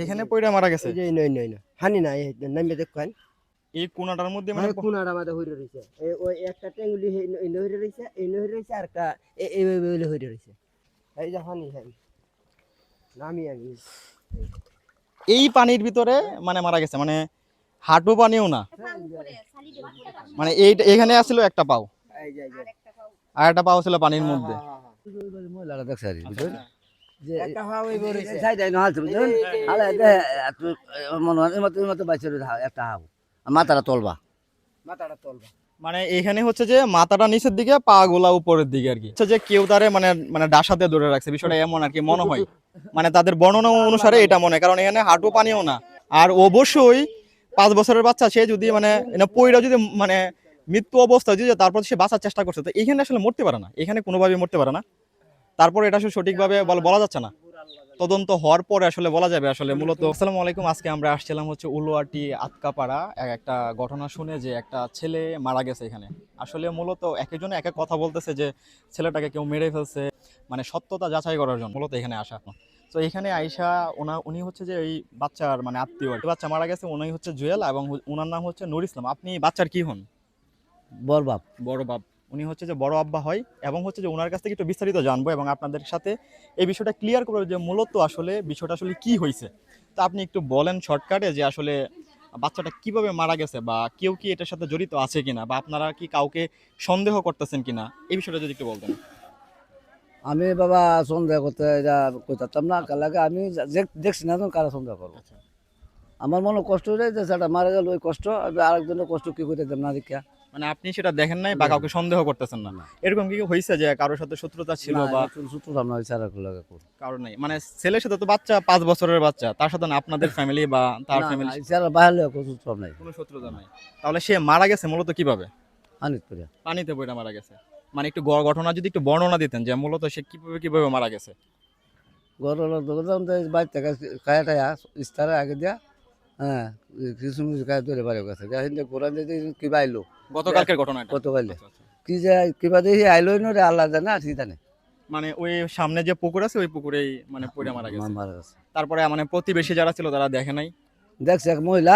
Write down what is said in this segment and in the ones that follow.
এখানে পড়ে মারা গেছে। এই যে নই নই না হানি না এই নামে দেখেন এই কোনাটার মধ্যে মানে মানে কোনাটা মাঝে হইরে রইছে এই ওই একটা টেঙ্গুলি এই হইরে রইছে এই হইরে রইছে আর একটা এই হইরে রইছে এই যে হানি হাই নামি আমি এই পানির ভিতরে মানে মারা গেছে, মানে হাঁটু পানিও না, মানে এইটা এখানে আসছিল একটা পাও, এই যে আর একটা পাও ছিল পানির মধ্যে। মহিলারা দেখছে আর বুঝলেন যে একটা হাওয়া ওই বড় হইছে। সাইড আইনো হালছে বুঝলেন আলে দে মনে হয় এই মতো বাইছে একটা হাও মাথাটা তলবা মাথাটা তলবা মানে এখানে হচ্ছে যে মাথাটা নিচের দিকে, পা গোলা উপরের দিকে আর কি, হচ্ছে যে কেউ তারে মানে মানে ডাসাতে ধরে রাখছে, বিষয়টা এমন আর কি মনে হয়, মানে তাদের বর্ণনা অনুসারে এটা মনে হয়, কারণ এখানে হাঁটু পানিও না। আর অবশ্যই 5 বছরের বাচ্চা, সে যদি মানে পইরা যদি মানে মৃত্যু অবস্থা যদি তারপর সে বাঁচার চেষ্টা করছে, তো এখানে আসলে মরতে পারে না, এখানে কোনোভাবেই মরতে পারে না। তারপর এটা আসলে সঠিকভাবে বলা যাচ্ছে না, তদন্ত হওয়ার পরে আসলে বলা যাবে আসলে মূলত। আসসালামু আলাইকুম, আজকে আমরা আসছিলাম হচ্ছে উলুয়াটি আতকাপাড়া, একটা ঘটনা শুনে যে একটা ছেলে মারা গেছে এখানে। আসলে মূলত এক একজনে এক এক কথা বলতেছে যে ছেলেটাকে কেউ মেরে ফেলছে, মানে সত্যতা যাচাই করার জন্য মূলত এখানে আসা। তো এখানে আইসা উনি হচ্ছে যে এই বাচ্চার মানে আত্মীয় আর কি। বাচ্চা মারা গেছে, উনি হচ্ছে জুয়েল এবং উনার নাম হচ্ছে নুর ইসলাম। আপনি বাচ্চার কি হন? বরবাপ বড় বাপ। উনি হচ্ছে যে বড় আব্বা হয়, এবং হচ্ছে যে ওনার কাছ থেকে একটু বিস্তারিত জানবো এবং আপনাদের সাথে এই বিষয়টা ক্লিয়ার করবো যে মূলত আসলে বিষয়টা আসলে কি হয়েছে। তো আপনি একটু বলেন শর্টকাটে যে আসলে বাচ্চাটা কিভাবে মারা গেছে, বা কেউ কি এটার সাথে জড়িত আছে কিনা, বা আপনারা কি কাউকে সন্দেহ করতেছেন কিনা, এই বিষয়টা যদি একটু বলতেন। আমি বাবা সন্দেহ করতে যা করতাম না কালাকে আমি দেখছি না কারা সন্দেহ করবো আমার মনে কষ্ট রে যে সেটা মারা গেল ওই কষ্ট আরেকজনের কষ্ট কি করে দেব না দেখা মানে আপনি সেটা দেখেন নাই বা কাউকে সন্দেহ করতেছেন না, এরকম কি হয়েছে যে কারোর সাথে শত্রুতা ছিল বা সূত্র আমরা সারা লাগে কারোর নাই? মানে ছেলের সাথে তো বাচ্চা 5 বছরের বাচ্চা, তার সাথে না আপনাদের ফ্যামিলি বা তার না ফ্যামিলি সারা বাইরে কোনো সূত্র নাই কোনো শত্রুতা নাই? তাহলে সে মারা গেছে মূলত কিভাবে? আনিত করে পানিতে পড়ে মারা গেছে। মানে একটু ঘটনা যদি একটু বর্ণনা দিতেন যে মূলত সে কিভাবে কিভাবে মারা গেছে। গরুর দোকান বাইর থেকে খায়া টায়া ইস্তারা আগে দিয়া হ্যাঁ কিছু কিছু খায় ধরে বাড়ি গেছে হিন্দু কোরআন দিয়ে কিবা আইলো গতকালকের ঘটনা এটা? কত গাইলে আচ্ছা, আচ্ছা। কি যে কিবা দেখি আইলোই নো রে আল্লাহ জানে আর কি জানে মানে ওই সামনে যে পুকুর আছে ওই পুকুরেই মানে পড়ে মারা গেছে। মারা গেছে তারপরে মানে প্রতিবেশী যারা ছিল তারা দেখে নাই? দেখছে এক মহিলা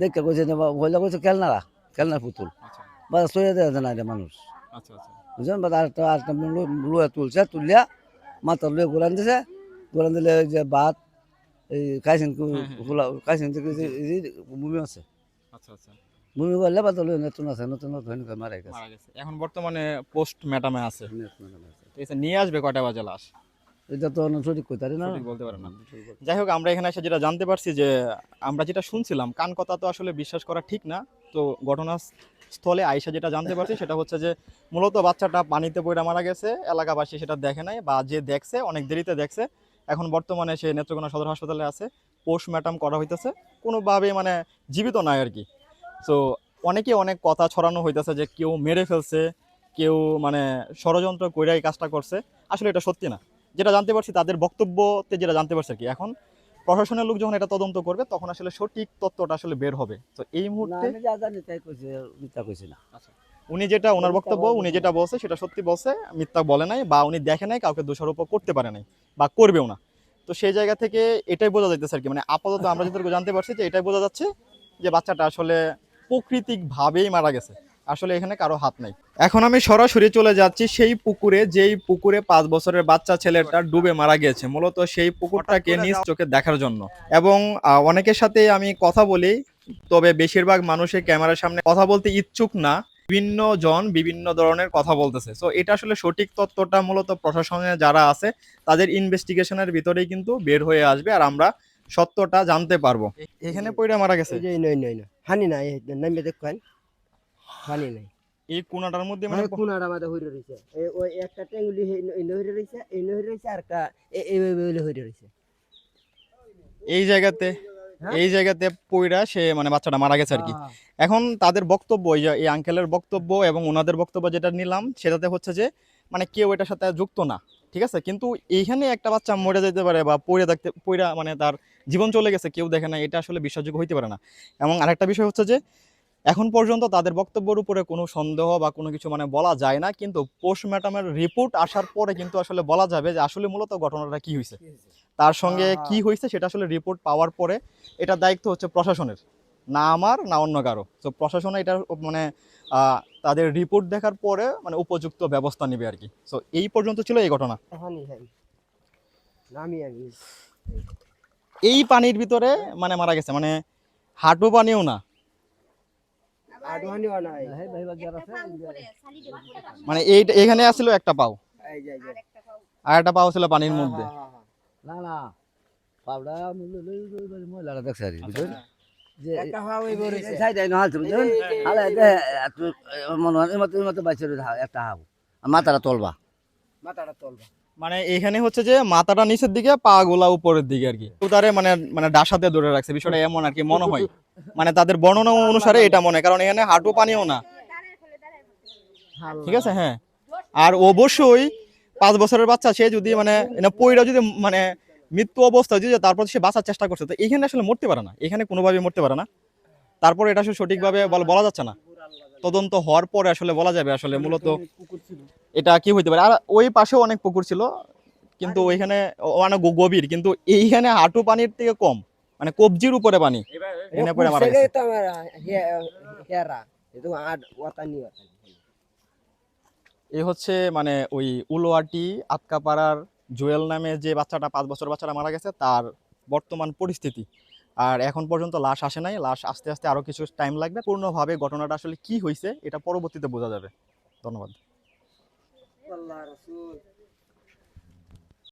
দেখতে কইছে যে মহিলা কইছে খেলনারা খেলনার পুতুল আচ্ছা, বা সইয়া দেয় না এটা মানুষ আচ্ছা, আচ্ছা। বুঝলেন বা আরেকটা লুয়া তুলছে তুলিয়া মাথা লুয়ে গোলান দিছে গোলান দিলে ওই যে ভাত এই খাইছেন হ্যাঁ, হ্যাঁ, খাইছেন ভূমি আছে আচ্ছা, আচ্ছা। ভূমি করলে বা লুয়ে নতুন আছে নতুন নতুন মারা গেছে মারা গেছে, এখন বর্তমানে পোস্ট ম্যাটামে আছে। ঠিক আছে, নিয়ে আসবে কয়টা বাজে লাশ? এটা তো সঠিক কইতারি না সঠিক বলতে পারে না। যাই হোক, আমরা এখানে এসে যেটা জানতে পারছি যে আমরা যেটা শুনছিলাম কান কথা তো আসলে বিশ্বাস করা ঠিক না। তো ঘটনাস্থলে আইসা যেটা জানতে পারছি সেটা হচ্ছে যে মূলত বাচ্চাটা পানিতে পড়ে মারা গেছে, এলাকাবাসী সেটা দেখে নাই, বা যে দেখছে অনেক দেরিতে দেখছে। এখন বর্তমানে সে নেত্রকোনা সদর হাসপাতালে আছে, পোস্টমর্টম করা হইতেছে, কোনোভাবে মানে জীবিত নাই আর কি। তো অনেকে অনেক কথা ছড়ানো হইতেছে যে কেউ মেরে ফেলছে, কেউ মানে ষড়যন্ত্র কইরা এই কাজটা করছে। আসলে এটা সত্যি না, যেটা জানতে পারছি তাদের বক্তব্যতে যেটা জানতে পারছি আর কি। এখন প্রশাসনের লোক যখন এটা তদন্ত করবে তখন আসলে সঠিক তথ্যটা আসলে বের হবে। তো এই না মুহূর্তে আমি যা জানি তাই কইছে মিথ্যা কইছি না উনি যেটা ওনার বক্তব্য, উনি যেটা বলছে সেটা সত্যি বলছে, মিথ্যা বলে নাই, বা উনি দেখে নাই, কাউকে দোষারোপ করতে পারে নাই বা করবেও না। তো সেই জায়গা থেকে এটাই বোঝা যাইতেছে আর কি, মানে আপাতত আমরা যতটুকু জানতে পারছি যে এটাই বোঝা যাচ্ছে যে বাচ্চাটা আসলে প্রাকৃতিক ভাবেই মারা গেছে, আসলে এখানে কারো হাত নাই। এখন আমি সরাসরি চলে যাচ্ছি সেই পুকুরে, যেই পুকুরে 5 বছরের বাচ্চা ছেলেটা ডুবে মারা গিয়েছে, মূলত সেই পুকুরটাকে নিজ চোখে দেখার জন্য। এবং অনেকের সাথে আমি কথা বলি, তবে বেশিরভাগ মানুষের ক্যামেরার সামনে কথা বলতে ইচ্ছুক না। বিভিন্ন জন বিভিন্ন ধরনের কথা বলতেছে। সো এটা আসলে সঠিক তথ্যটা মূলত প্রশাসনে যারা আছে তাদের ইনভেস্টিগেশনের ভিতরেই কিন্তু বের হয়ে আসবে, আর আমরা সত্যটা জানতে পারবো। এখানে পড়ে মারা গেছে। এই যে নই নই না হানি নাই নামে দেখেন হানি নাই এই কোনাটার মধ্যে মানে মানে কোনাটা মাঝে হইরে রইছে এই ওই একটা টেঙ্গুলি এই হইরে রইছে এই হইরে রইছে আর একটা এই হইরে রইছে এই জায়গাতে হ্যাঁ? এই জায়গাতে পইড়া সে মানে বাচ্চাটা মারা গেছে আর কি। এখন তাদের বক্তব্য, এই আঙ্কেলের বক্তব্য এবং ওনাদের বক্তব্য যেটা নিলাম সেটাতে হচ্ছে যে মানে কেউ এটার সাথে যুক্ত না, ঠিক আছে। কিন্তু এইখানে একটা বাচ্চা মরে যেতে পারে বা পইড়া মানে তার জীবন চলে গেছে, কেউ দেখে না, এটা আসলে বিশ্বাসযোগ্য হইতে পারে না। এবং আরেকটা বিষয় হচ্ছে যে এখন পর্যন্ত তাদের বক্তব্যের উপরে কোনো সন্দেহ বা কোনো কিছু মানে বলা যায় না, কিন্তু পোস্টমর্টমের রিপোর্ট আসার পরে কিন্তু আসলে বলা যাবে যে আসলে মূলত ঘটনাটা কি হয়েছে, তার সঙ্গে কি হয়েছে সেটা আসলে রিপোর্ট পাওয়ার পরে এটা দায়িত্ব হচ্ছে প্রশাসনের, না আমার না অন্য কারো। তো প্রশাসন এটা মানে তাদের রিপোর্ট দেখার পরে মানে উপযুক্ত ব্যবস্থা নেবে আর কি। তো এই পর্যন্ত ছিল এই ঘটনা। এই পানির ভিতরে মানে মারা গেছে, মানে হাঁটু পানিও না, মানে এখানে আসছিল একটা পাও, আর একটা পাও ছিল পানির মধ্যে। না না পাউডা মহিলাটা দেখছে আর কি, বুঝলেন যে সাইডে হালছে, বুঝলেন হালে মনে হয় এর মতো বাইছে একটা হাও মাথাটা তলবা। মানে এখানে হচ্ছে যে মাথাটা নিচের দিকে, পা গোলা উপরের দিকে আর কি, তারে মানে মানে ডাসাতে ধরে রাখছে, বিষয়টা এমন আর কি মনে হয়, মানে তাদের বর্ণনা অনুসারে এটা মনে, কারণ এখানে হাঁটু পানিও না। ঠিক আছে, হ্যাঁ। আর অবশ্যই 5 বছরের বাচ্চা, সে যদি মানে পইরা যদি মানে মৃত্যু অবস্থা যদি তারপর সে বাঁচার চেষ্টা করছে, তো এখানে আসলে মরতে পারে না, এখানে কোনোভাবে মরতে পারে না। তারপর এটা আসলে সঠিকভাবে বলা যাচ্ছে না, তদন্ত হওয়ার পরে আসলে বলা যাবে আসলে মূলত এটা কি হইতে পারে। আর ওই পাশেও অনেক পুকুর ছিল, কিন্তু ওইখানে অনেক গভীর, কিন্তু এইখানে হাঁটু পানির থেকে কম, মানে কবজির উপরে পানি, এখানে পরে মারা গেছে। এই হচ্ছে মানে ওই উলোয়াটি আতকাপাড়ার জুয়েল নামে যে বাচ্চাটা 5 বছর বাচ্চাটা মারা গেছে তার বর্তমান পরিস্থিতি। আর এখন পর্যন্ত লাশ আসে নাই, লাশ আস্তে আস্তে আরো কিছু টাইম লাগবে। পূর্ণভাবে ঘটনাটা আসলে কি হয়েছে এটা পরবর্তীতে বোঝা যাবে। ধন্যবাদ।